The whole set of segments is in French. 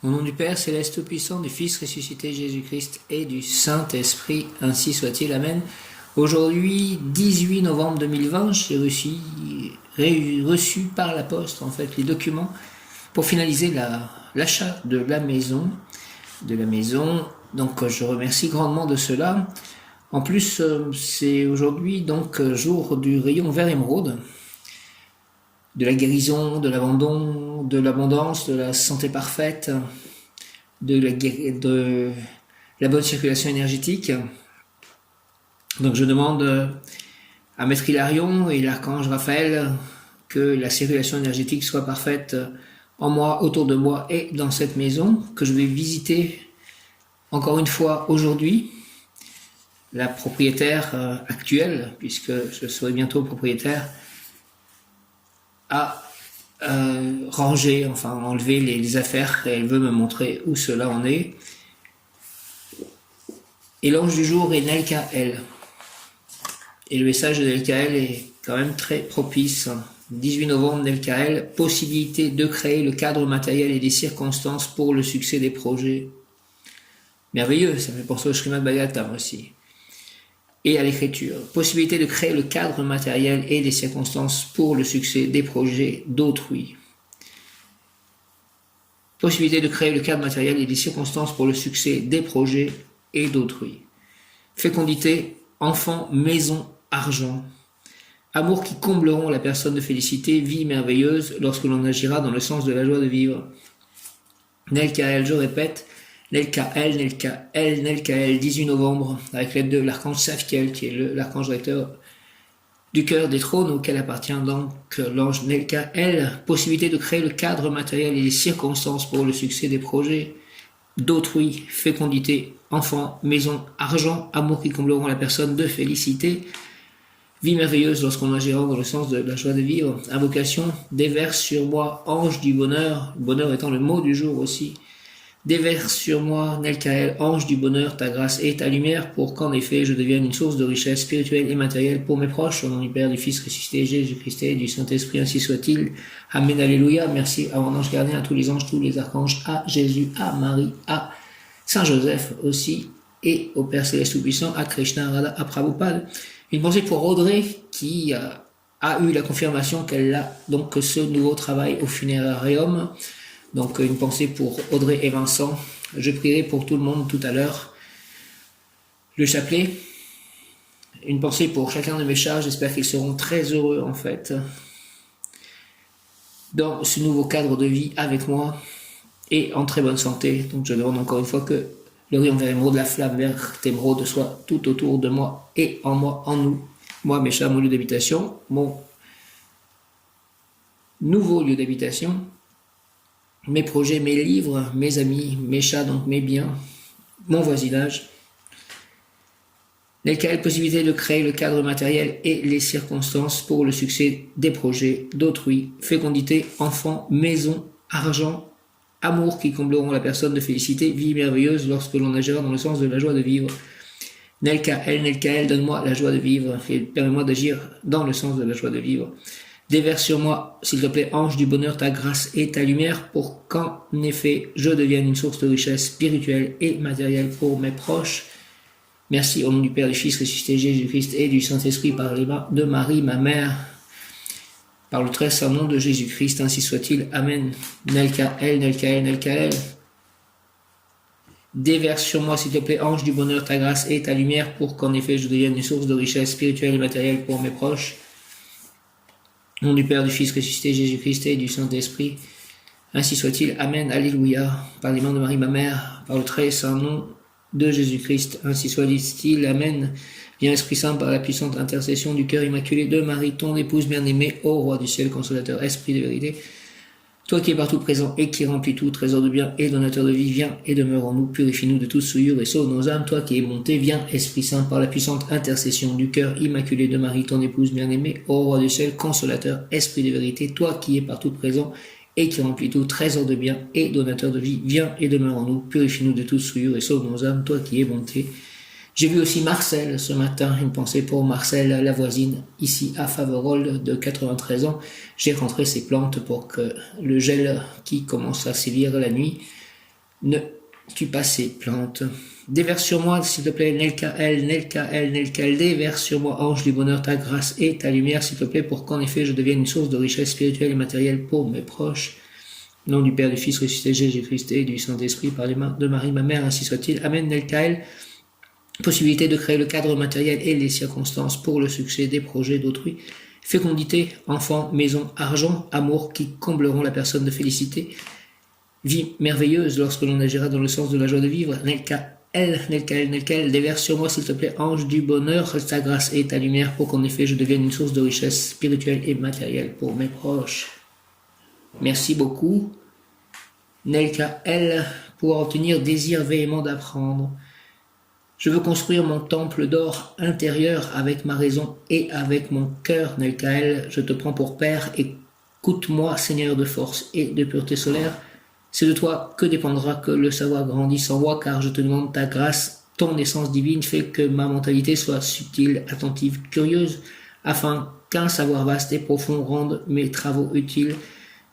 Au nom du Père céleste tout-puissant, du Fils ressuscité Jésus-Christ et du Saint-Esprit, ainsi soit-il. Amen. Aujourd'hui, 18 novembre 2020, j'ai reçu par la poste les documents pour finaliser l'achat de la maison. Donc je remercie grandement de cela. En plus, c'est aujourd'hui jour du rayon vert émeraude, de la guérison, de l'abandon, de l'abondance, de la santé parfaite, de la bonne circulation énergétique. Donc je demande à Maître Hilarion et l'archange Raphaël que la circulation énergétique soit parfaite en moi, autour de moi et dans cette maison que je vais visiter encore une fois aujourd'hui. La propriétaire actuelle, puisque je serai bientôt propriétaire, a rangé, enlevé les affaires, et elle veut me montrer où cela en est. Et l'ange du jour est Nelkael. Et le message de Nelkael est quand même très propice. 18 novembre, Nelkael, possibilité de créer le cadre matériel et des circonstances pour le succès des projets. Merveilleux, ça me fait penser au Srimad Bhagavatam aussi. Et à l'écriture, possibilité de créer le cadre matériel et des circonstances pour le succès des projets d'autrui. Possibilité de créer le cadre matériel et des circonstances pour le succès des projets et d'autrui. Fécondité, enfant, maison, argent. Amour qui combleront la personne de félicité, vie merveilleuse lorsque l'on agira dans le sens de la joie de vivre. Nelkael, je répète, Nelkael, 18 novembre, avec l'aide de l'archange Safkiel, qui est l'archange recteur du cœur des trônes, auquel appartient donc l'ange Nelkael. Possibilité de créer le cadre matériel et les circonstances pour le succès des projets d'autrui, fécondité, enfant, maison, argent, amour qui combleront la personne de félicité, vie merveilleuse lorsqu'on agira dans le sens de la joie de vivre. Invocation, déverse sur moi, ange du bonheur, bonheur étant le mot du jour aussi. Déverse sur moi, Nelkael, ange du bonheur, ta grâce et ta lumière, pour qu'en effet je devienne une source de richesse spirituelle et matérielle pour mes proches. Au nom du Père, du Fils ressuscité, Jésus-Christ et du Saint-Esprit, ainsi soit-il. Amen, alléluia. Merci à mon ange gardien, à tous les anges, tous les archanges, à Jésus, à Marie, à Saint-Joseph aussi, et au Père Céleste Tout-Puissant, à Krishna, Radha, à Prabhupada. Une pensée pour Audrey, qui a eu la confirmation qu'elle a donc ce nouveau travail au funérarium. Donc une pensée pour Audrey et Vincent. Je prierai pour tout le monde tout à l'heure. Le chapelet. Une pensée pour chacun de mes chats. J'espère qu'ils seront très heureux dans ce nouveau cadre de vie avec moi et en très bonne santé. Donc je demande encore une fois que le rayon vert émeraude, la flamme verte émeraude soit tout autour de moi et en moi, en nous. Moi, mes chats, mon lieu d'habitation, mon nouveau lieu d'habitation, mes projets, mes livres, mes amis, mes chats, donc mes biens, mon voisinage. Lesquelles possibilité de créer le cadre matériel et les circonstances pour le succès des projets d'autrui. Fécondité, enfant, maison, argent, amour qui combleront la personne de félicité, vie merveilleuse lorsque l'on agira dans le sens de la joie de vivre. Nelkael, donne-moi la joie de vivre et permets-moi d'agir dans le sens de la joie de vivre. Déverse sur moi, s'il te plaît, ange du bonheur, ta grâce et ta lumière, pour qu'en effet je devienne une source de richesse spirituelle et matérielle pour mes proches. Merci au nom du Père, du Fils ressuscité Jésus-Christ et du Saint-Esprit, par les mains de Marie, ma mère, par le très saint nom de Jésus-Christ, ainsi soit-il. Amen. Nelkael. Déverse sur moi, s'il te plaît, ange du bonheur, ta grâce et ta lumière, pour qu'en effet je devienne une source de richesse spirituelle et matérielle pour mes proches. Au nom du Père, du Fils ressuscité Jésus-Christ et du Saint-Esprit, ainsi soit-il. Amen. Alléluia. Par les mains de Marie, ma mère, par le très saint nom de Jésus-Christ, ainsi soit-il. Amen. Viens Esprit Saint, par la puissante intercession du cœur immaculé de Marie, ton épouse bien-aimée, ô Roi du ciel, consolateur, Esprit de vérité, toi qui es partout présent et qui remplis tout, trésor de bien et donateur de vie, viens et demeure en nous, purifie-nous de toute souillure et sauve nos âmes. Toi qui es monté, viens Esprit Saint, par la puissante intercession du cœur immaculé de Marie, ton épouse bien-aimée, ô Roi du ciel, consolateur, Esprit de vérité, toi qui es partout présent et qui remplit tout, trésor de bien et donateur de vie, viens et demeure en nous, purifie-nous de toute souillure et sauve nos âmes. Toi qui es bonté. J'ai vu aussi Marcel ce matin, une pensée pour Marcel, la voisine, ici à Faverolles, de 93 ans. J'ai rentré ses plantes pour que le gel qui commence à sévir la nuit Ne tue pas ces plantes. Déverse sur moi, s'il te plaît, Nelkael, Nelkael, Nelkael, déverse sur moi, ange du bonheur, ta grâce et ta lumière, s'il te plaît, pour qu'en effet je devienne une source de richesse spirituelle et matérielle pour mes proches. Au nom du Père, du Fils, ressuscité Jésus-Christ et du Saint-Esprit, par les mains de Marie, ma mère, ainsi soit-il. Amen, Nelkael. Possibilité de créer le cadre matériel et les circonstances pour le succès des projets d'autrui. Fécondité, enfants, maison, argent, amour qui combleront la personne de félicité. Vie merveilleuse lorsque l'on agira dans le sens de la joie de vivre. Nelkael, déverse sur moi, s'il te plaît, ange du bonheur, ta grâce et ta lumière pour qu'en effet je devienne une source de richesse spirituelle et matérielle pour mes proches. Merci beaucoup, Nelkael, pour obtenir désir véhément d'apprendre. Je veux construire mon temple d'or intérieur avec ma raison et avec mon cœur, Nelkael. Je te prends pour Père, écoute-moi, Seigneur de force et de pureté solaire. C'est de toi que dépendra que le savoir grandisse en moi, car je te demande ta grâce. Ton essence divine fait que ma mentalité soit subtile, attentive, curieuse, afin qu'un savoir vaste et profond rende mes travaux utiles.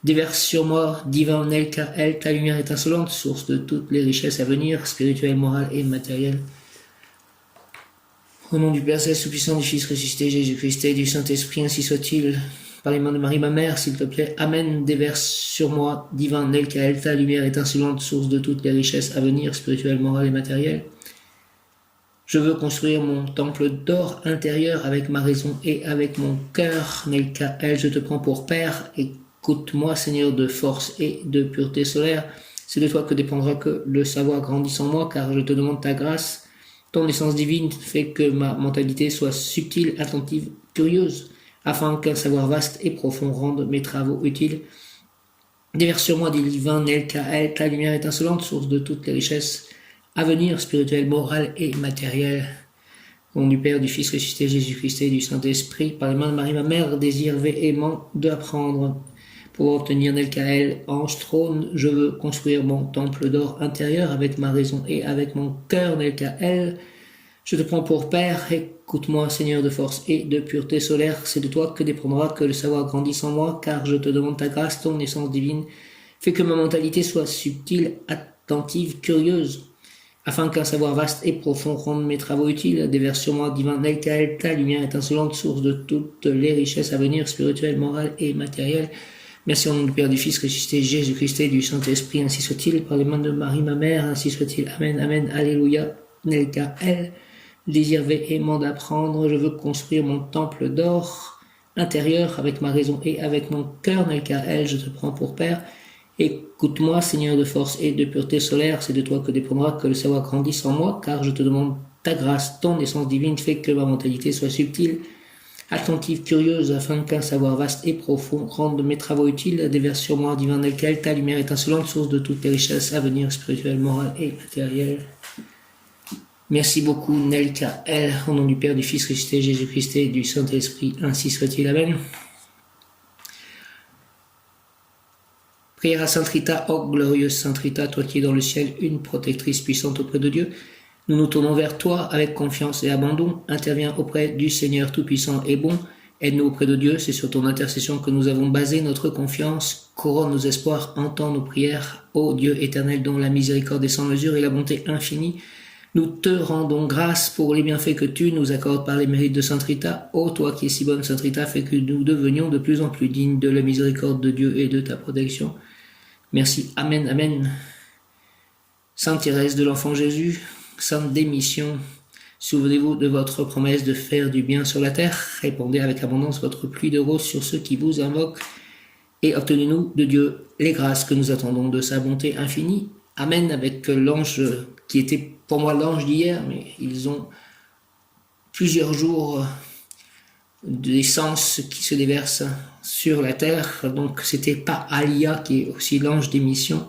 Déverse sur moi, divin Nelkael, ta lumière étincelante, source de toutes les richesses à venir, spirituelles, morales et matérielles. Au nom du Père Céleste Tout-Puissant, du Fils ressuscité Jésus-Christ et du Saint-Esprit, ainsi soit-il. Par les mains de Marie, ma mère, s'il te plaît. Amen. Déverse sur moi, divin Nelkael, ta lumière étincelante, source de toutes les richesses à venir, spirituelles, morales et matérielles. Je veux construire mon temple d'or intérieur avec ma raison et avec mon cœur. Nelkael, je te prends pour Père. Écoute-moi, Seigneur de force et de pureté solaire. C'est de toi que dépendra que le savoir grandisse en moi, car je te demande ta grâce. Ton essence divine fait que ma mentalité soit subtile, attentive, curieuse, afin qu'un savoir vaste et profond rende mes travaux utiles. Déverse sur moi, divin Nelkael, ta lumière étincelante, source de toutes les richesses à venir, spirituelles, morales et matérielles. Au nom du Père, du Fils ressuscité Jésus-Christ et du Saint-Esprit, par les mains de Marie, ma mère, désir véhément d'apprendre. Pour obtenir Nelkael, ange trône, je veux construire mon temple d'or intérieur avec ma raison et avec mon cœur, Nelkael. Je te prends pour Père, écoute-moi, Seigneur de force et de pureté solaire. C'est de toi que dépendra que le savoir grandisse en moi, car je te demande ta grâce, ton essence divine. Fais que ma mentalité soit subtile, attentive, curieuse, afin qu'un savoir vaste et profond rende mes travaux utiles. Déverse sur moi, divin Nelkael, ta lumière étincelante, source de toutes les richesses à venir, spirituelles, morales et matérielles. Merci au nom du Père, du Fils ressuscité Jésus-Christ et du Saint-Esprit, ainsi soit-il, par les mains de Marie, ma mère, ainsi soit-il. Amen, amen, alléluia, Nelkael. Désir véhément d'apprendre, je veux construire mon temple d'or intérieur avec ma raison et avec mon cœur, Nelkael, je te prends pour Père. Écoute-moi, Seigneur de force et de pureté solaire, c'est de toi que dépendra que le savoir grandisse en moi, car je te demande ta grâce, ton essence divine fait que ma mentalité soit subtile, attentive, curieuse, afin qu'un savoir vaste et profond rende mes travaux utiles. Déverse sur moi, divin Nelkael, ta lumière étincelante, source de toutes les richesses à venir, spirituelles, morales et matérielles. Merci beaucoup, Nelkael, au nom du Père, du Fils ressuscité Jésus-Christ et du Saint-Esprit, ainsi soit-il. Amen. Prière à Sainte Rita, ô glorieuse Sainte Rita, toi qui es dans le ciel, une protectrice puissante auprès de Dieu. Nous nous tournons vers toi avec confiance et abandon. Interviens auprès du Seigneur Tout-Puissant et bon. Aide-nous auprès de Dieu. C'est sur ton intercession que nous avons basé notre confiance. Couronne nos espoirs, entends nos prières. Ô Dieu éternel, dont la miséricorde est sans mesure et la bonté infinie, nous te rendons grâce pour les bienfaits que tu nous accordes par les mérites de Sainte Rita. Ô toi qui es si bonne, Sainte Rita, fais que nous devenions de plus en plus dignes de la miséricorde de Dieu et de ta protection. Merci. Amen, amen. Sainte Thérèse de l'Enfant Jésus, Sainte Démission, souvenez-vous de votre promesse de faire du bien sur la terre. Répandez avec abondance votre pluie de roses sur ceux qui vous invoquent et obtenez-nous de Dieu les grâces que nous attendons de sa bonté infinie. Amen. Avec l'ange qui était pour moi l'ange d'hier, mais ils ont plusieurs jours d'essence qui se déverse sur la terre. Donc c'était pas Alia qui est aussi l'ange d'émission.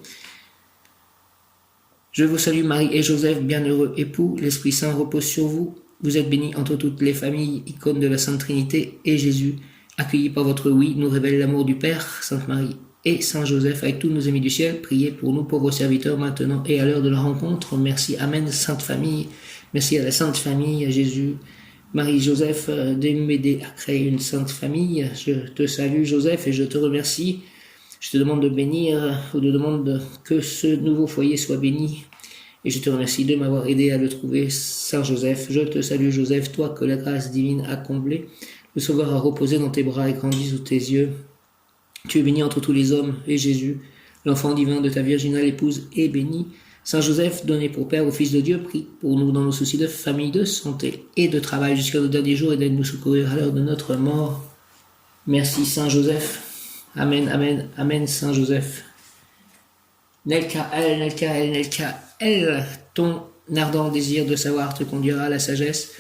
Je vous salue Marie et Joseph, bienheureux époux, l'Esprit Saint repose sur vous. Vous êtes bénis entre toutes les familles, icône de la Sainte Trinité, et Jésus, accueilli par votre oui, nous révèle l'amour du Père. Sainte Marie et Saint Joseph, avec tous nos amis du ciel, priez pour nous pauvres serviteurs maintenant et à l'heure de la rencontre. Merci, Amen, Sainte Famille. Merci à la Sainte Famille, à Jésus, Marie, Joseph, de m'aider à créer une Sainte Famille. Je te salue Joseph et je te remercie Je te demande de bénir ou de demande que ce nouveau foyer soit béni. Et je te remercie de m'avoir aidé à le trouver. Saint Joseph, je te salue Joseph, toi que la grâce divine a comblé. Le Sauveur a reposé dans tes bras et grandi sous tes yeux. Tu es béni entre tous les hommes, et Jésus, l'enfant divin de ta virginale épouse, est béni. Saint Joseph, donné pour Père au Fils de Dieu, prie pour nous dans nos soucis de famille, de santé et de travail jusqu'à nos derniers jours et d'aide nous secourir à l'heure de notre mort. Merci Saint Joseph. Amen, amen, amen Saint Joseph. Nelka-El, Nelka-El, Nelka-El, ton ardent désir de savoir te conduira à la sagesse.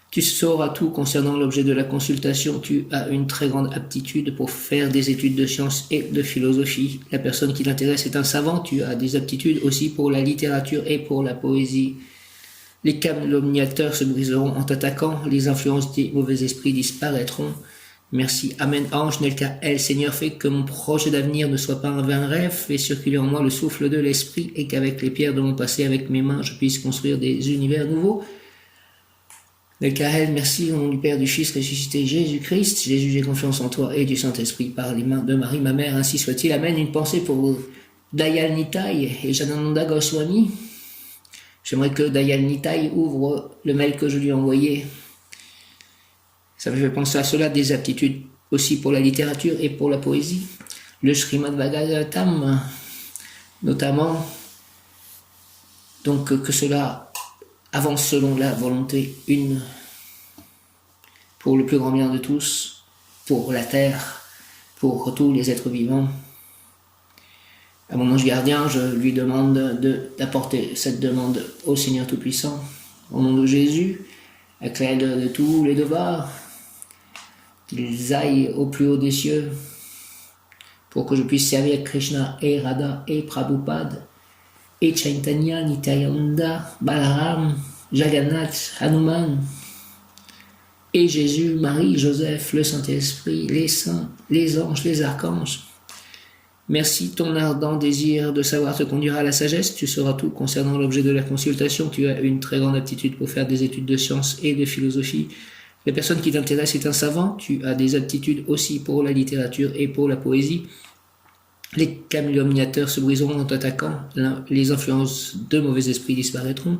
Tu sauras tout concernant l'objet de la consultation. Tu as une très grande aptitude pour faire des études de sciences et de philosophie. La personne qui t'intéresse est un savant. Tu as des aptitudes aussi pour la littérature et pour la poésie. Les calomniateurs se briseront en t'attaquant. Les influences des mauvais esprits disparaîtront. Merci. Amen. Ange, Nelka-El, Seigneur, fais que mon projet d'avenir ne soit pas un vain rêve. Fais circuler en moi le souffle de l'esprit et qu'avec les pierres de mon passé, avec mes mains, je puisse construire des univers nouveaux. Nelka-El, merci au nom du Père, du Fils, ressuscité Jésus-Christ. Jésus, j'ai confiance en toi et du Saint-Esprit par les mains de Marie, ma mère. Ainsi soit-il. Amen. Une pensée pour Dayal Nitai et Janananda Goswami. J'aimerais que Dayal Nitai ouvre le mail que je lui ai envoyé. Ça me fait penser à cela, des aptitudes aussi pour la littérature et pour la poésie. Le Srimad Bhagavatam, notamment, donc que cela avance selon la volonté une, pour le plus grand bien de tous, pour la terre, pour tous les êtres vivants. À mon ange gardien, je lui demande d'apporter cette demande au Seigneur Tout-Puissant, au nom de Jésus, avec l'aide de tous les devoirs, qu'ils aillent au plus haut des cieux pour que je puisse servir Krishna et Radha et Prabhupada et Chaitanya, Nityananda, Balaram, Jagannath, Hanuman et Jésus, Marie, Joseph, le Saint-Esprit, les saints, les anges, les archanges. Merci, ton ardent désir de savoir te conduira à la sagesse. Tu sauras tout concernant l'objet de la consultation. Tu as une très grande aptitude pour faire des études de sciences et de philosophie. La personne qui t'intéresse est un savant. Tu as des aptitudes aussi pour la littérature et pour la poésie. Les calomniateurs se briseront en t'attaquant. Les influences de mauvais esprits disparaîtront.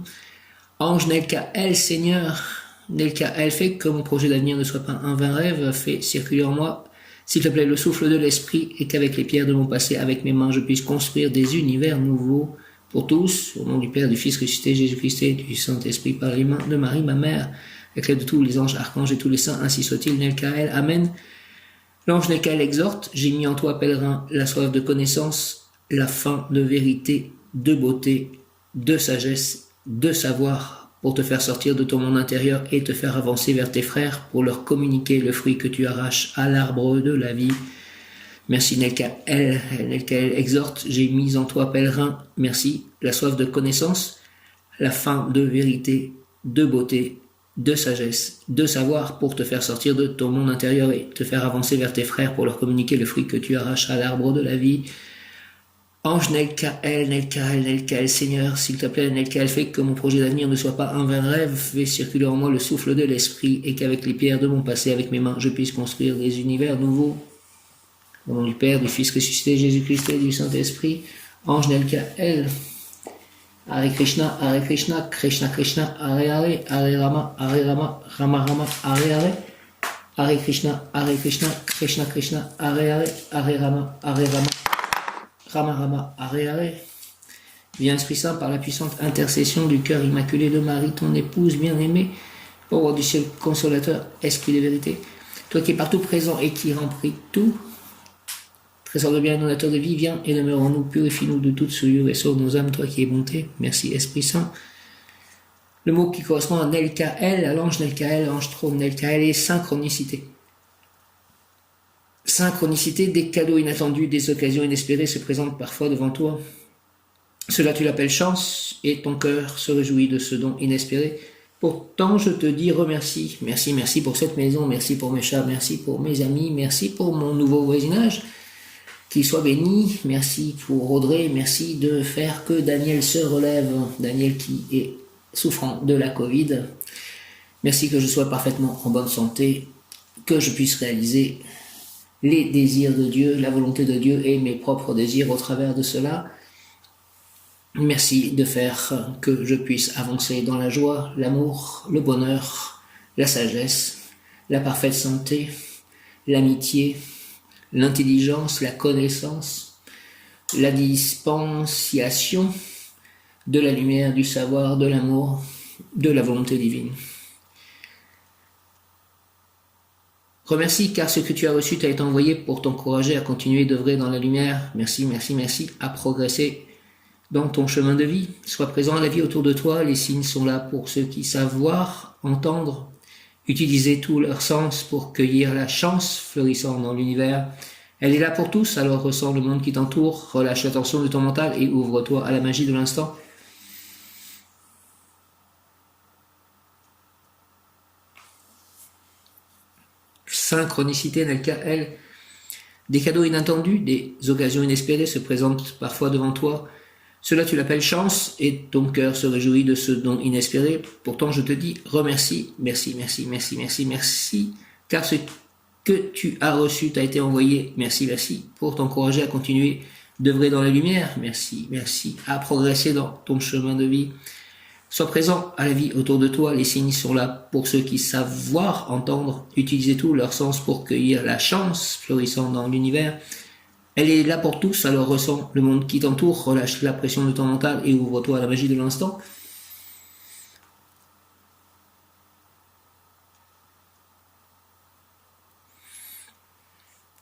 Ange Nelka-El, Seigneur, Nelka-El, fais que mon projet d'avenir ne soit pas un vain rêve. Fais circuler en moi, s'il te plaît, le souffle de l'esprit et qu'avec les pierres de mon passé, avec mes mains, je puisse construire des univers nouveaux pour tous. Au nom du Père, du Fils ressuscité, Jésus-Christ et du Saint-Esprit par les mains de Marie, ma mère, avec l'aide de tous les anges, archanges et tous les saints, ainsi soit-il. Nelka-El, Amen. L'ange Nelka-El exhorte, j'ai mis en toi, pèlerin, la soif de connaissance, la faim de vérité, de beauté, de sagesse, de savoir, pour te faire sortir de ton monde intérieur et te faire avancer vers tes frères, pour leur communiquer le fruit que tu arraches à l'arbre de la vie. Merci Nelka-El. Nelka-El exhorte, j'ai mis en toi, pèlerin, merci, la soif de connaissance, la faim de vérité, de beauté, de sagesse, de savoir pour te faire sortir de ton monde intérieur et te faire avancer vers tes frères pour leur communiquer le fruit que tu arraches à l'arbre de la vie. Ange Nelka-El, Nelka-El, Nelka-El, Seigneur, s'il te plaît, Nelka-El, fais que mon projet d'avenir ne soit pas un vain rêve, fais circuler en moi le souffle de l'esprit et qu'avec les pierres de mon passé, avec mes mains, je puisse construire des univers nouveaux. Au nom du Père, du Fils ressuscité, Jésus-Christ et du Saint-Esprit. Ange Nelka-El. Hare Krishna, Krishna Krishna, Hare Hare, Hare Rama, Rama Rama, Hare Hare. Hare Krishna, Krishna Krishna, Hare Hare, Hare Rama, Rama Rama, Hare Hare. Viens Esprit Saint, par la puissante intercession du cœur immaculé de Marie, ton épouse bien-aimée, ô roi du ciel consolateur, esprit de vérité, toi qui es partout présent et qui remplis tout, trésor de bien et donateur de vie, viens et demeure en nous, purifie-nous de toute souillure et sauve nos âmes, toi qui es bonté. Merci Esprit Saint. Le mot qui correspond à Nelka-El, à l'ange Nelka-El, ange trône Nelka-El, est synchronicité. Synchronicité, des cadeaux inattendus, des occasions inespérées se présentent parfois devant toi. Cela tu l'appelles chance et ton cœur se réjouit de ce don inespéré. Pourtant je te dis remercie. Merci pour cette maison, merci pour mes chats, merci pour mes amis, merci pour mon nouveau voisinage. Qu'il soit béni, merci pour Audrey, merci de faire que Daniel se relève, Daniel qui est souffrant de la Covid. Merci que je sois parfaitement en bonne santé, que je puisse réaliser les désirs de Dieu, la volonté de Dieu et mes propres désirs au travers de cela. Merci de faire que je puisse avancer dans la joie, l'amour, le bonheur, la sagesse, la parfaite santé, l'amitié, l'intelligence, la connaissance, la dispensation de la lumière, du savoir, de l'amour, de la volonté divine. Remercie car ce que tu as reçu t'a été envoyé pour t'encourager à continuer d'œuvrer dans la lumière. Merci, merci, merci, à progresser dans ton chemin de vie. Sois présent à la vie autour de toi, les signes sont là pour ceux qui savent voir, entendre, utiliser tout leur sens pour cueillir la chance fleurissant dans l'univers. Elle est là pour tous, alors ressens le monde qui t'entoure, relâche la tension de ton mental et ouvre-toi à la magie de l'instant. Synchronicité, Nelka, elle. Des cadeaux inattendus, des occasions inespérées se présentent parfois devant toi. Cela tu l'appelles chance et ton cœur se réjouit de ce don inespéré. Pourtant je te dis remercie, merci, merci, merci, merci, merci, car ce que tu as reçu t'a été envoyé. Merci, merci, pour t'encourager à continuer d'œuvrer dans la lumière. Merci, merci, à progresser dans ton chemin de vie. Sois présent à la vie autour de toi, les signes sont là pour ceux qui savent voir, entendre, utiliser tout leur sens pour cueillir la chance fleurissant dans l'univers. Elle est là pour tous, alors ressens le monde qui t'entoure, relâche la pression de ton mental et ouvre-toi à la magie de l'instant.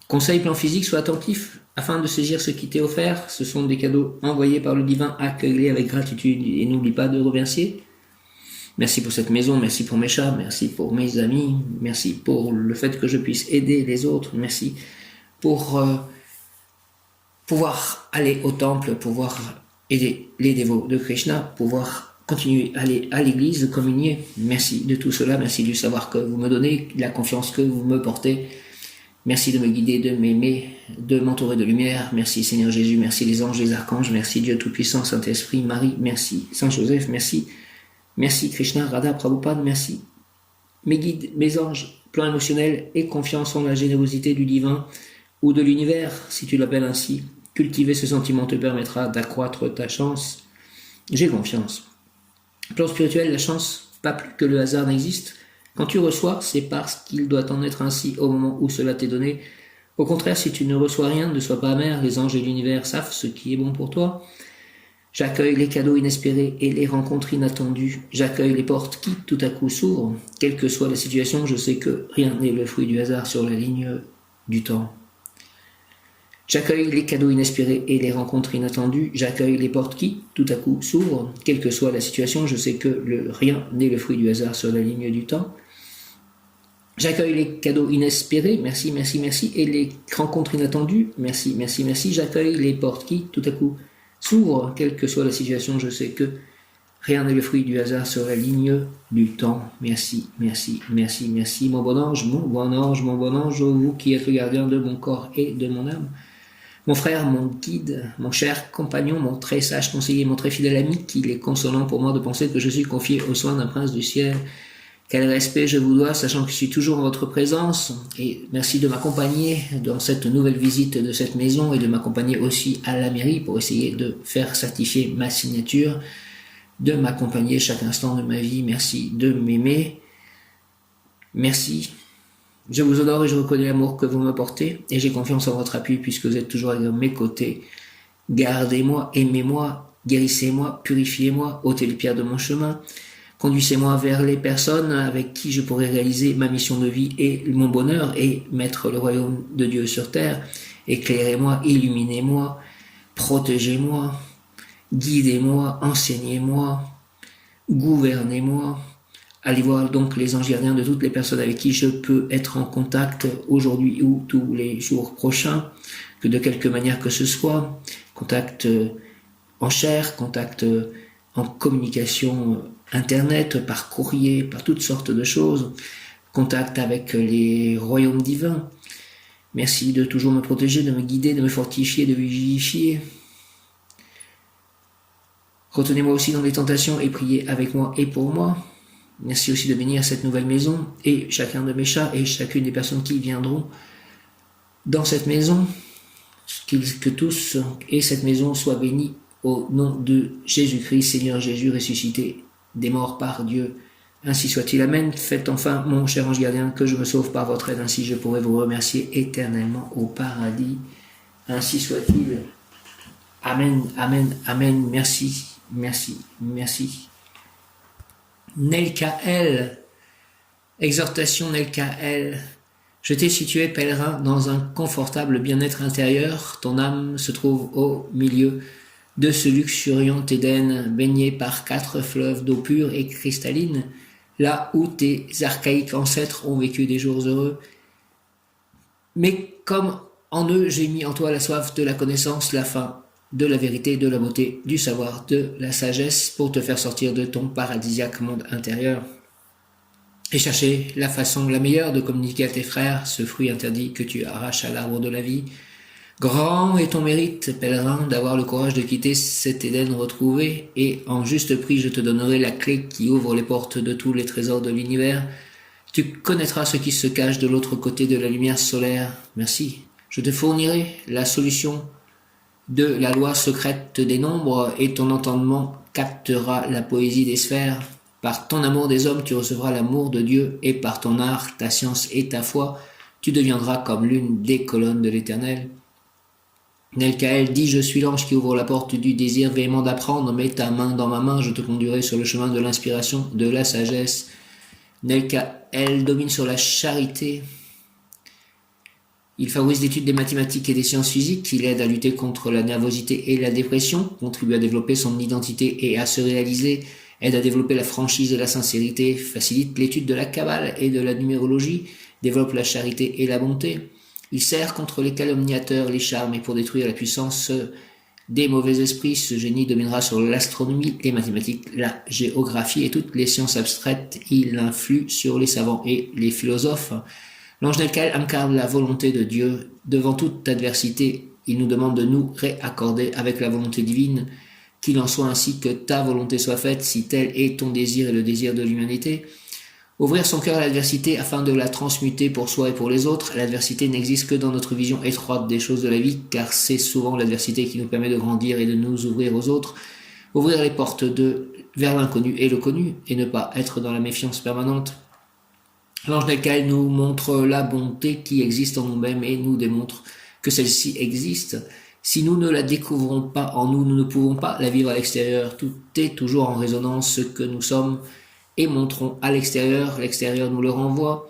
Conseil plan physique, sois attentif afin de saisir ce qui t'est offert. Ce sont des cadeaux envoyés par le divin, accueille-les avec gratitude et n'oublie pas de remercier. Merci pour cette maison, merci pour mes chats, merci pour mes amis, merci pour le fait que je puisse aider les autres, merci pour pouvoir aller au temple, pouvoir aider les dévots de Krishna, pouvoir continuer à aller à l'église, communier. Merci de tout cela, merci du savoir que vous me donnez, la confiance que vous me portez. Merci de me guider, de m'aimer, de m'entourer de lumière. Merci Seigneur Jésus, merci les anges, les archanges, merci Dieu Tout-Puissant, Saint-Esprit, Marie, merci Saint Joseph, merci. Merci Krishna, Radha, Prabhupada, merci. Mes guides, mes anges, plan émotionnel et confiance en la générosité du divin ou de l'univers, si tu l'appelles ainsi. Cultiver ce sentiment te permettra d'accroître ta chance. J'ai confiance. Plan spirituel, la chance, pas plus que le hasard n'existe. Quand tu reçois, c'est parce qu'il doit en être ainsi au moment où cela t'est donné. Au contraire, si tu ne reçois rien, ne sois pas amer, les anges et l'univers savent ce qui est bon pour toi. J'accueille les cadeaux inespérés et les rencontres inattendues. J'accueille les portes qui, tout à coup, s'ouvrent. Quelle que soit la situation, je sais que rien n'est le fruit du hasard sur la ligne du temps. J'accueille les cadeaux inespérés et les rencontres inattendues. J'accueille les portes qui, tout à coup, s'ouvrent. Quelle que soit la situation, je sais que rien n'est le fruit du hasard sur la ligne du temps. J'accueille les cadeaux inespérés, merci, merci, merci, et les rencontres inattendues, merci, merci, merci. J'accueille les portes qui, tout à coup, s'ouvrent. Quelle que soit la situation, je sais que rien n'est le fruit du hasard sur la ligne du temps. Merci, merci, merci, merci. Mon bon ange, mon bon ange, mon bon ange, vous qui êtes le gardien de mon corps et de mon âme. Mon frère, mon guide, mon cher compagnon, mon très sage conseiller, mon très fidèle ami, qu'il est consolant pour moi de penser que je suis confié aux soins d'un prince du ciel. Quel respect je vous dois, sachant que je suis toujours en votre présence, et merci de m'accompagner dans cette nouvelle visite de cette maison et de m'accompagner aussi à la mairie pour essayer de faire certifier ma signature, de m'accompagner chaque instant de ma vie. Merci de m'aimer. Merci. Je vous honore et je reconnais l'amour que vous me portez et j'ai confiance en votre appui puisque vous êtes toujours à mes côtés. Gardez-moi, aimez-moi, guérissez-moi, purifiez-moi, ôtez les pierres de mon chemin. Conduisez-moi vers les personnes avec qui je pourrai réaliser ma mission de vie et mon bonheur et mettre le royaume de Dieu sur terre. Éclairez-moi, illuminez-moi, protégez-moi, guidez-moi, enseignez-moi, gouvernez-moi. Allez voir donc les anges gardiens de toutes les personnes avec qui je peux être en contact aujourd'hui ou tous les jours prochains, que de quelque manière que ce soit, contact en chair, contact en communication internet, par courrier, par toutes sortes de choses, contact avec les royaumes divins. Merci de toujours me protéger, de me guider, de me fortifier, de me vivifier. Retenez-moi aussi dans les tentations et priez avec moi et pour moi. Merci aussi de bénir cette nouvelle maison et chacun de mes chats et chacune des personnes qui viendront dans cette maison, que tous et cette maison soient bénis au nom de Jésus-Christ, Seigneur Jésus ressuscité des morts par Dieu. Ainsi soit-il. Amen. Faites enfin, mon cher ange gardien, que je me sauve par votre aide, ainsi je pourrai vous remercier éternellement au paradis. Ainsi soit-il. Amen, amen, amen. Merci, merci, merci. Nelkaël, exhortation Nelkaël. Je t'ai situé, pèlerin, dans un confortable bien-être intérieur. Ton âme se trouve au milieu de ce luxuriant Éden, baigné par 4 fleuves d'eau pure et cristalline, là où tes archaïques ancêtres ont vécu des jours heureux. Mais comme en eux j'ai mis en toi la soif de la connaissance, la faim de la vérité, de la beauté, du savoir, de la sagesse, pour te faire sortir de ton paradisiaque monde intérieur et chercher la façon la meilleure de communiquer à tes frères ce fruit interdit que tu arraches à l'arbre de la vie. Grand est ton mérite, pèlerin, d'avoir le courage de quitter cet Éden retrouvé, et en juste prix je te donnerai la clé qui ouvre les portes de tous les trésors de l'univers. Tu connaîtras ce qui se cache de l'autre côté de la lumière solaire. Merci. Je te fournirai la solution de la loi secrète des nombres, et ton entendement captera la poésie des sphères. Par ton amour des hommes, tu recevras l'amour de Dieu, et par ton art, ta science et ta foi, tu deviendras comme l'une des colonnes de l'Éternel. Nelkaël dit, je suis l'ange qui ouvre la porte du désir véhément d'apprendre, mets ta main dans ma main, je te conduirai sur le chemin de l'inspiration, de la sagesse. Nelkaël domine sur la charité. Il favorise l'étude des mathématiques et des sciences physiques, il aide à lutter contre la nervosité et la dépression, contribue à développer son identité et à se réaliser, aide à développer la franchise et la sincérité, facilite l'étude de la Kabbale et de la numérologie, développe la charité et la bonté. Il sert contre les calomniateurs, les charmes, et pour détruire la puissance des mauvais esprits, ce génie dominera sur l'astronomie, les mathématiques, la géographie et toutes les sciences abstraites. Il influe sur les savants et les philosophes. L'ange Nelkaël incarne la volonté de Dieu. Devant toute adversité, il nous demande de nous réaccorder avec la volonté divine, qu'il en soit ainsi, que ta volonté soit faite, si tel est ton désir et le désir de l'humanité. Ouvrir son cœur à l'adversité afin de la transmuter pour soi et pour les autres. L'adversité n'existe que dans notre vision étroite des choses de la vie, car c'est souvent l'adversité qui nous permet de grandir et de nous ouvrir aux autres. Ouvrir les portes vers l'inconnu et le connu, et ne pas être dans la méfiance permanente. L'ange Nelkaël nous montre la bonté qui existe en nous-mêmes et nous démontre que celle-ci existe. Si nous ne la découvrons pas en nous, nous ne pouvons pas la vivre à l'extérieur. Tout est toujours en résonance ce que nous sommes et montrons à l'extérieur nous le renvoie.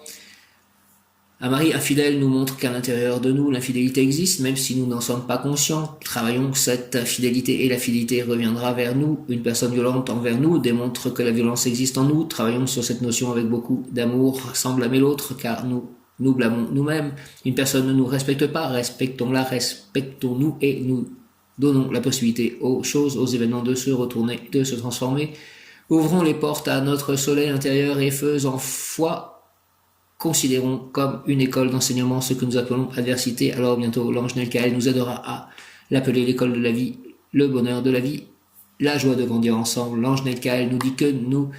Un mari infidèle nous montre qu'à l'intérieur de nous, l'infidélité existe, même si nous n'en sommes pas conscients. Travaillons cette infidélité et la fidélité reviendra vers nous. Une personne violente envers nous démontre que la violence existe en nous. Travaillons sur cette notion avec beaucoup d'amour, sans blâmer l'autre, car nous blâmons nous-mêmes. Une personne ne nous respecte pas, respectons-la, respectons-nous et nous donnons la possibilité aux choses, aux événements de se retourner, de se transformer. Ouvrons les portes à notre soleil intérieur et faisant foi, considérons comme une école d'enseignement ce que nous appelons adversité. Alors bientôt l'ange Nelkaël nous aidera à l'appeler l'école de la vie, le bonheur de la vie, la joie de grandir ensemble. L'ange Nelkaël nous dit que nous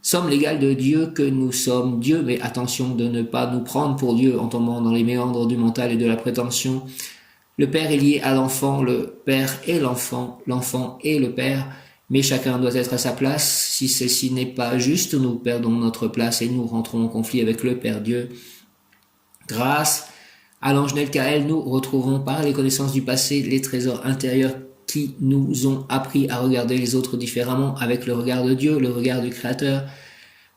sommes l'égal de Dieu, que nous sommes Dieu, mais attention de ne pas nous prendre pour Dieu en tombant dans les méandres du mental et de la prétention. Le Père est lié à l'enfant, le Père est l'enfant est le Père. Mais chacun doit être à sa place. Si ceci n'est pas juste, nous perdons notre place et nous rentrons en conflit avec le Père Dieu. Grâce à l'ange Nelkaël, nous retrouvons par les connaissances du passé les trésors intérieurs qui nous ont appris à regarder les autres différemment avec le regard de Dieu, le regard du Créateur.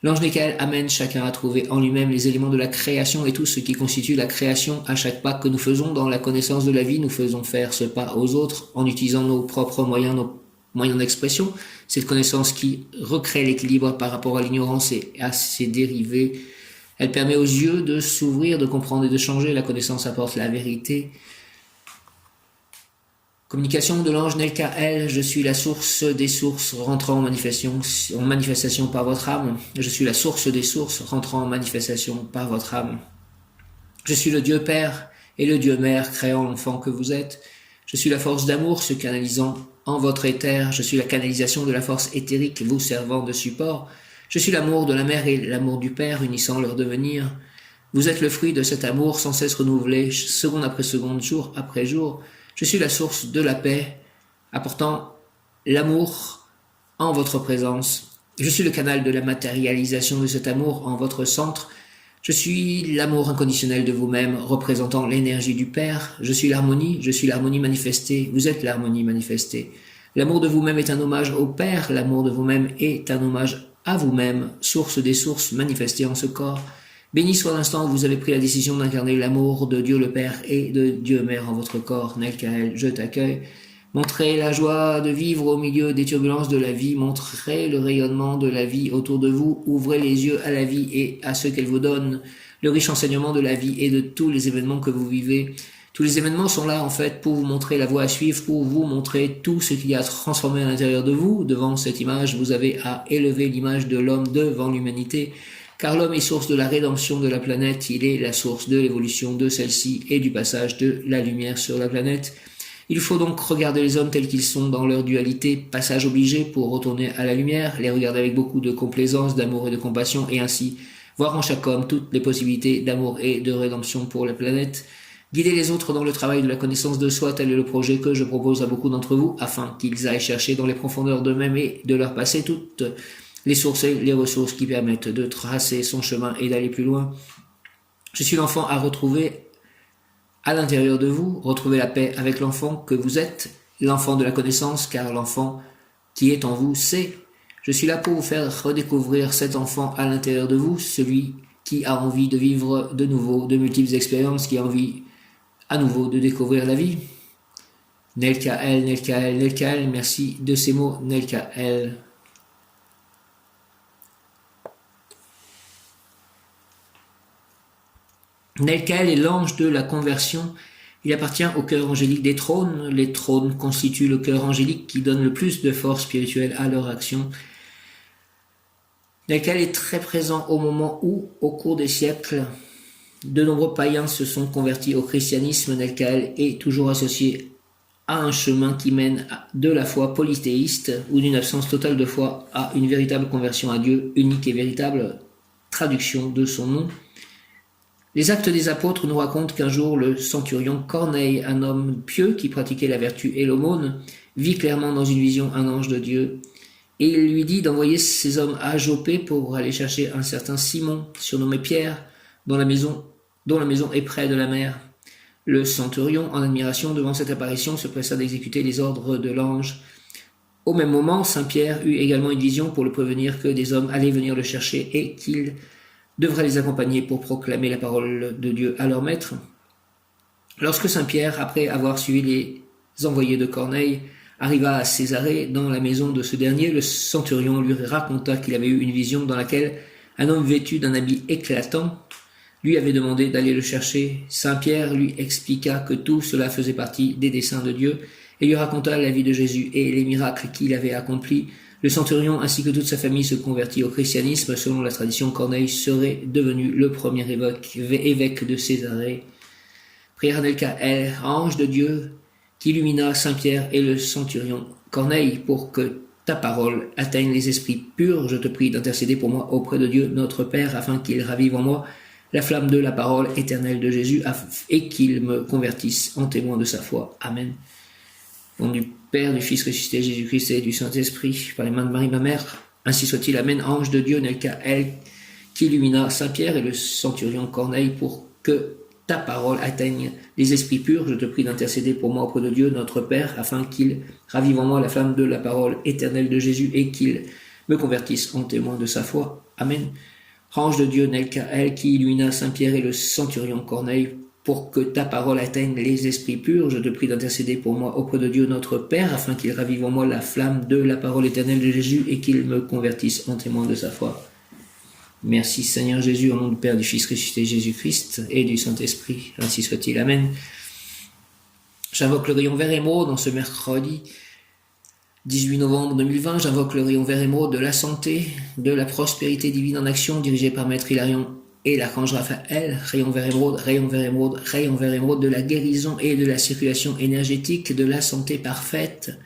L'ange Nelkaël amène chacun à trouver en lui-même les éléments de la création et tout ce qui constitue la création. À chaque pas que nous faisons dans la connaissance de la vie, nous faisons faire ce pas aux autres en utilisant nos propres moyens, nos moyen d'expression, cette connaissance qui recrée l'équilibre par rapport à l'ignorance et à ses dérivés. Elle permet aux yeux de s'ouvrir, de comprendre et de changer. La connaissance apporte la vérité. Communication de l'ange Nelkaël, je suis la source des sources rentrant en manifestation par votre âme. Je suis la source des sources rentrant en manifestation par votre âme. Je suis le Dieu Père et le Dieu Mère créant l'enfant que vous êtes. Je suis la force d'amour se canalisant en votre éther. Je suis la canalisation de la force éthérique vous servant de support. Je suis l'amour de la mère et l'amour du père unissant leur devenir. Vous êtes le fruit de cet amour sans cesse renouvelé, seconde après seconde, jour après jour. Je suis la source de la paix, apportant l'amour en votre présence. Je suis le canal de la matérialisation de cet amour en votre centre. Je suis l'amour inconditionnel de vous-même, représentant l'énergie du Père. Je suis l'harmonie manifestée. Vous êtes l'harmonie manifestée. L'amour de vous-même est un hommage au Père. L'amour de vous-même est un hommage à vous-même, source des sources manifestées en ce corps. Béni soit l'instant où vous avez pris la décision d'incarner l'amour de Dieu le Père et de Dieu Mère en votre corps. Nelkael, je t'accueille. Montrez la joie de vivre au milieu des turbulences de la vie. Montrez le rayonnement de la vie autour de vous. Ouvrez les yeux à la vie et à ce qu'elle vous donne. Le riche enseignement de la vie et de tous les événements que vous vivez. Tous les événements sont là en fait pour vous montrer la voie à suivre, pour vous montrer tout ce qu'il y a à transformer à l'intérieur de vous. Devant cette image, vous avez à élever l'image de l'homme devant l'humanité. Car l'homme est source de la rédemption de la planète, il est la source de l'évolution de celle-ci et du passage de la lumière sur la planète. Il faut donc regarder les hommes tels qu'ils sont dans leur dualité, passage obligé pour retourner à la lumière, les regarder avec beaucoup de complaisance, d'amour et de compassion, et ainsi voir en chaque homme toutes les possibilités d'amour et de rédemption pour la planète. Guider les autres dans le travail de la connaissance de soi, tel est le projet que je propose à beaucoup d'entre vous, afin qu'ils aillent chercher dans les profondeurs d'eux-mêmes et de leur passé toutes les sources et les ressources qui permettent de tracer son chemin et d'aller plus loin. Je suis l'enfant à retrouver à l'intérieur de vous, retrouver la paix avec l'enfant que vous êtes, l'enfant de la connaissance, car l'enfant qui est en vous sait. Je suis là pour vous faire redécouvrir cet enfant à l'intérieur de vous, celui qui a envie de vivre de nouveau, de multiples expériences, qui a envie à nouveau de découvrir la vie. Nelkael, Nelkael, Nelkael, merci de ces mots, Nelkael. Nelkael est l'ange de la conversion. Il appartient au cœur angélique des trônes. Les trônes constituent le cœur angélique qui donne le plus de force spirituelle à leur action. Nelkael est très présent au moment où, au cours des siècles, de nombreux païens se sont convertis au christianisme. Nelkael est toujours associé à un chemin qui mène de la foi polythéiste ou d'une absence totale de foi à une véritable conversion à Dieu, unique et véritable traduction de son nom. Les Actes des Apôtres nous racontent qu'un jour, le centurion Corneille, un homme pieux qui pratiquait la vertu et l'aumône, vit clairement dans une vision un ange de Dieu. Et il lui dit d'envoyer ses hommes à Jopé pour aller chercher un certain Simon, surnommé Pierre, dont la maison est près de la mer. Le centurion, en admiration devant cette apparition, se pressa d'exécuter les ordres de l'ange. Au même moment, Saint Pierre eut également une vision pour le prévenir que des hommes allaient venir le chercher et qu'il devrait les accompagner pour proclamer la parole de Dieu à leur maître. Lorsque Saint Pierre, après avoir suivi les envoyés de Corneille, arriva à Césarée, dans la maison de ce dernier, le centurion lui raconta qu'il avait eu une vision dans laquelle un homme vêtu d'un habit éclatant lui avait demandé d'aller le chercher. Saint Pierre lui expliqua que tout cela faisait partie des desseins de Dieu et lui raconta la vie de Jésus et les miracles qu'il avait accomplis. Le centurion ainsi que toute sa famille se convertit au christianisme. Selon la tradition, Corneille serait devenu le premier évêque de Césarée. Prière Nelkael, ange de Dieu, qui illumina Saint Pierre et le centurion Corneille pour que ta parole atteigne les esprits purs. Je te prie d'intercéder pour moi auprès de Dieu notre Père, afin qu'il ravive en moi la flamme de la parole éternelle de Jésus et qu'il me convertisse en témoin de sa foi. Amen. Au nom du Père, du Fils ressuscité, Jésus-Christ et du Saint-Esprit, par les mains de Marie, ma mère, ainsi soit-il. Amen. Ange de Dieu, Nelkael, qui illumina Saint Pierre et le centurion Corneille pour que ta parole atteigne les esprits purs. Je te prie d'intercéder pour moi auprès de Dieu, notre Père, afin qu'il ravive en moi la flamme de la parole éternelle de Jésus et qu'il me convertisse en témoin de sa foi. Amen. Ange de Dieu, Nelkael, qui illumina Saint Pierre et le centurion Corneille pour que ta parole atteigne les esprits purs, je te prie d'intercéder pour moi auprès de Dieu notre Père, afin qu'il ravive en moi la flamme de la parole éternelle de Jésus et qu'il me convertisse en témoin de sa foi. Merci Seigneur Jésus, au nom du Père, du Fils ressuscité Jésus-Christ et du Saint-Esprit, ainsi soit-il. Amen. J'invoque le rayon vert émeraude dans ce mercredi 18 novembre 2020, j'invoque le rayon vert émeraude de la santé, de la prospérité divine en action, dirigé par Maître Hilarion et l'archange Raphaël. Rayon vert émeraude, rayon vert émeraude, rayon vert émeraude de la guérison et de la circulation énergétique, de la santé parfaite,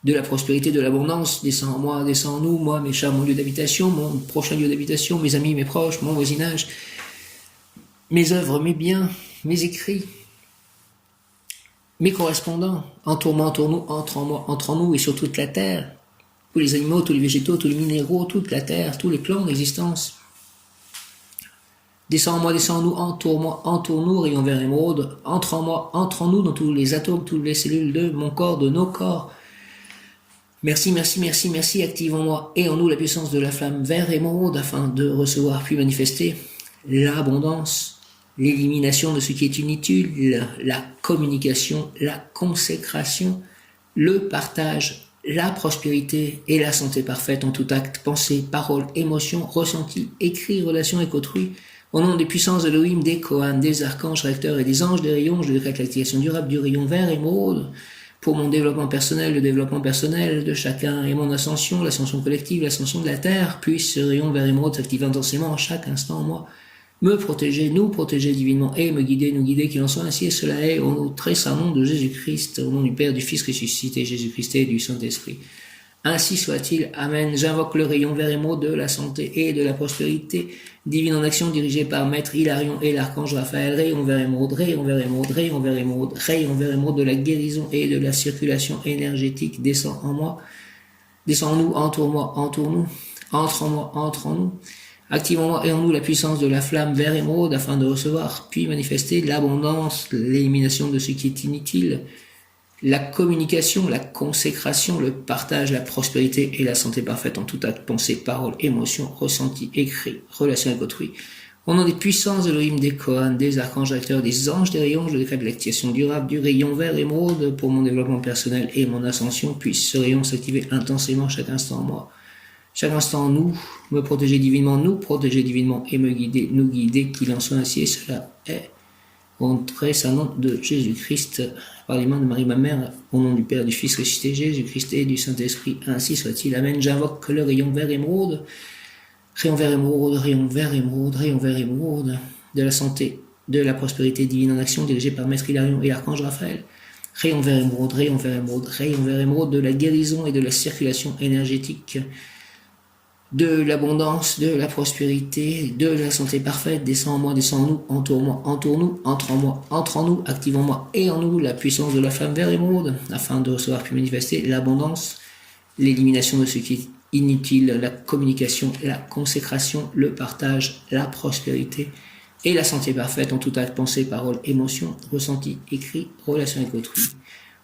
de la prospérité, de l'abondance. Descends en moi, descends en nous, moi, mes chers, mon lieu d'habitation, mon prochain lieu d'habitation, mes amis, mes proches, mon voisinage. mes œuvres, mes biens, mes écrits, mes correspondants, entoure-moi, entoure-nous, entre en moi, entre en nous et sur toute la terre, tous les animaux, tous les végétaux, tous les minéraux, toute la terre, tous les plans d'existence. Descends en moi, descends en nous, entoure-moi, entoure-nous, rayon vert émeraude, entre en moi, entre en nous dans tous les atomes, toutes les cellules de mon corps, de nos corps. Merci, merci, merci, merci, active en moi et en nous la puissance de la flamme vert émeraude afin de recevoir puis manifester l'abondance, l'élimination de ce qui est inutile, la communication, la consécration, le partage, la prospérité et la santé parfaite en tout acte, pensée, parole, émotion, ressenti, écrit, relation avec autrui. Au nom des puissances d'Elohim, des Kohanes, des archanges recteurs et des anges des rayons, je décrète l'activation durable du rayon vert émeraude pour mon développement personnel, le développement personnel de chacun et mon ascension, l'ascension collective, l'ascension de la Terre. Puisse ce rayon vert émeraude s'activer intensément chaque instant en moi, me protéger, nous protéger divinement et me guider, nous guider, qu'il en soit ainsi et cela est au très saint nom de Jésus-Christ, au nom du Père, du Fils ressuscité, Jésus-Christ et du Saint-Esprit. Ainsi soit-il. Amen. J'invoque le rayon vert émeraude de la santé et de la prospérité divine en action dirigée par Maître Hilarion et l'archange Raphaël. Rayon vert émeraude, rayon vert émeraude, rayon vert émeraude, rayon vert émeraude de la guérison et de la circulation énergétique descend en moi, descend en nous, entoure-moi, entoure-nous, entre en moi, entre en nous. Active en moi et en nous la puissance de la flamme vert émeraude afin de recevoir puis manifester l'abondance, l'élimination de ce qui est inutile, la communication, la consécration, le partage, la prospérité et la santé parfaite en tout acte, pensée, parole, émotion, ressenti, écrit, relation avec autrui. Au nom des puissances d'Elohim, des Kohanes, des archanges acteurs, des anges des rayons, je décrète l'activation durable du rayon vert émeraude pour mon développement personnel et mon ascension. Puisse ce rayon s'activer intensément chaque instant en moi. Chaque instant, nous, me protéger divinement, nous protéger divinement et me guider, nous guider, qu'il en soit ainsi et cela est. Au très saint nom de Jésus-Christ, par les mains de Marie ma mère, au nom du Père, du Fils ressuscité, Jésus-Christ et du Saint-Esprit, ainsi soit-il. Amen. J'invoque le rayon vert émeraude, rayon vert émeraude, rayon vert émeraude, rayon vert émeraude, de la santé, de la prospérité divine en action, dirigée par Maître Hilarion et l'archange Raphaël. Rayon vert émeraude, rayon vert émeraude, rayon vert émeraude, de la guérison et de la circulation énergétique, de l'abondance, de la prospérité, de la santé parfaite, descend en moi, descend en nous, entoure-moi, entoure-nous, entre en moi, entre en nous, active en moi et en nous la puissance de la flamme vert émeraude, afin de recevoir puis manifester l'abondance, l'élimination de ce qui est inutile, la communication, la consécration, le partage, la prospérité et la santé parfaite en tout acte, pensée, parole, émotion, ressenti, écrit, relation avec autrui.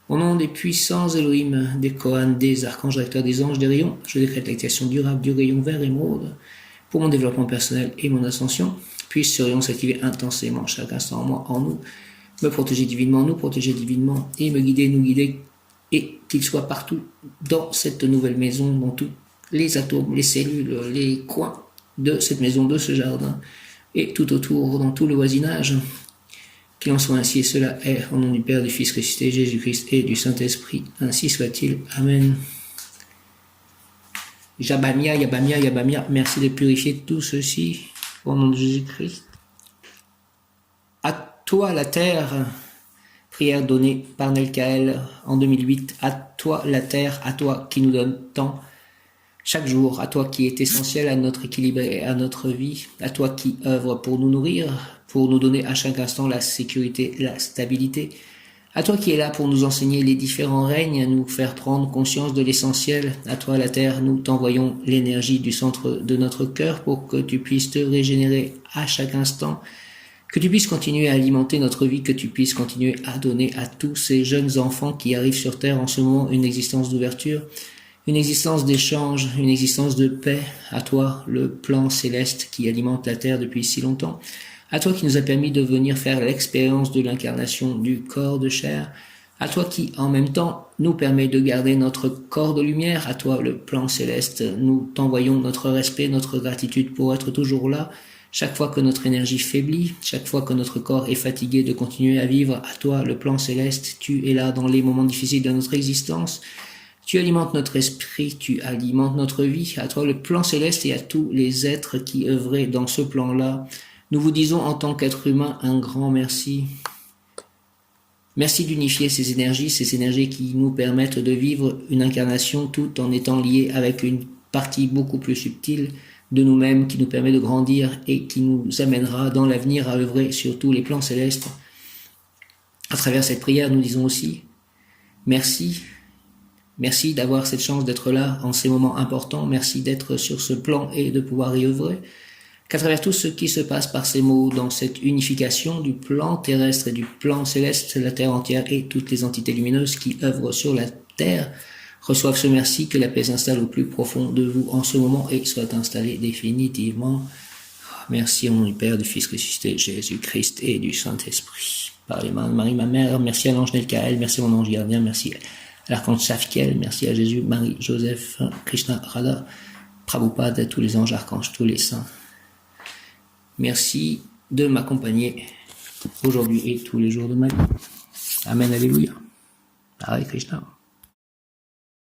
Au nom des puissances Elohim, des Kohanes, des archanges recteurs, des anges, des rayons, je décrète l'activation durable du rayon vert émeraude pour mon développement personnel et mon ascension. Puisse ce rayon s'activer intensément chaque instant en moi, en nous, me protéger divinement, nous protéger divinement et me guider, nous guider, et qu'il soit partout dans cette nouvelle maison, dans tous les atomes, les cellules, les coins de cette maison, de ce jardin, et tout autour, dans tout le voisinage. Qu'il en soit ainsi et cela est, au nom du Père, du Fils ressuscité, Jésus-Christ et du Saint-Esprit. Ainsi soit-il. Amen. Yabamia, Yabamia, Yabamia. Merci de purifier tout ceci au nom de Jésus-Christ. À toi la terre, prière donnée par Nelkael en 2008. À toi la terre, à toi qui nous donne tant chaque jour, à toi qui est essentiel à notre équilibre et à notre vie, à toi qui œuvre pour nous nourrir, pour nous donner à chaque instant la sécurité, la stabilité, à toi qui es là pour nous enseigner les différents règnes, à nous faire prendre conscience de l'essentiel, à toi la terre, nous t'envoyons l'énergie du centre de notre cœur pour que tu puisses te régénérer à chaque instant, que tu puisses continuer à alimenter notre vie, que tu puisses continuer à donner à tous ces jeunes enfants qui arrivent sur terre en ce moment une existence d'ouverture, une existence d'échange, une existence de paix. À toi, le plan céleste qui alimente la terre depuis si longtemps. À toi qui nous a permis de venir faire l'expérience de l'incarnation du corps de chair. À toi qui, en même temps, nous permet de garder notre corps de lumière. À toi, le plan céleste, nous t'envoyons notre respect, notre gratitude pour être toujours là. Chaque fois que notre énergie faiblit, chaque fois que notre corps est fatigué de continuer à vivre, à toi, le plan céleste, tu es là dans les moments difficiles de notre existence. Tu alimentes notre esprit, tu alimentes notre vie. À toi le plan céleste et à tous les êtres qui œuvraient dans ce plan-là. Nous vous disons en tant qu'être humain un grand merci. Merci d'unifier ces énergies qui nous permettent de vivre une incarnation tout en étant liés avec une partie beaucoup plus subtile de nous-mêmes, qui nous permet de grandir et qui nous amènera dans l'avenir à œuvrer sur tous les plans célestes. À travers cette prière, nous disons aussi merci. Merci d'avoir cette chance d'être là en ces moments importants. Merci d'être sur ce plan et de pouvoir y œuvrer. Qu'à travers tout ce qui se passe par ces mots, dans cette unification du plan terrestre et du plan céleste, la Terre entière et toutes les entités lumineuses qui œuvrent sur la Terre reçoivent ce merci, que la paix s'installe au plus profond de vous en ce moment et soit installée définitivement. Merci au nom du Père, du Fils ressuscité, Jésus-Christ et du Saint-Esprit. Par les mains de Marie, ma mère, merci à l'ange Nelkaël, merci à mon ange gardien, merci à l'archange Saphkiel, merci à Jésus, Marie, Joseph, Krishna, Radha, Prabhupada, tous les anges, archanges, tous les saints. Merci de m'accompagner aujourd'hui et tous les jours de ma vie. Amen, alléluia. Hare Krishna.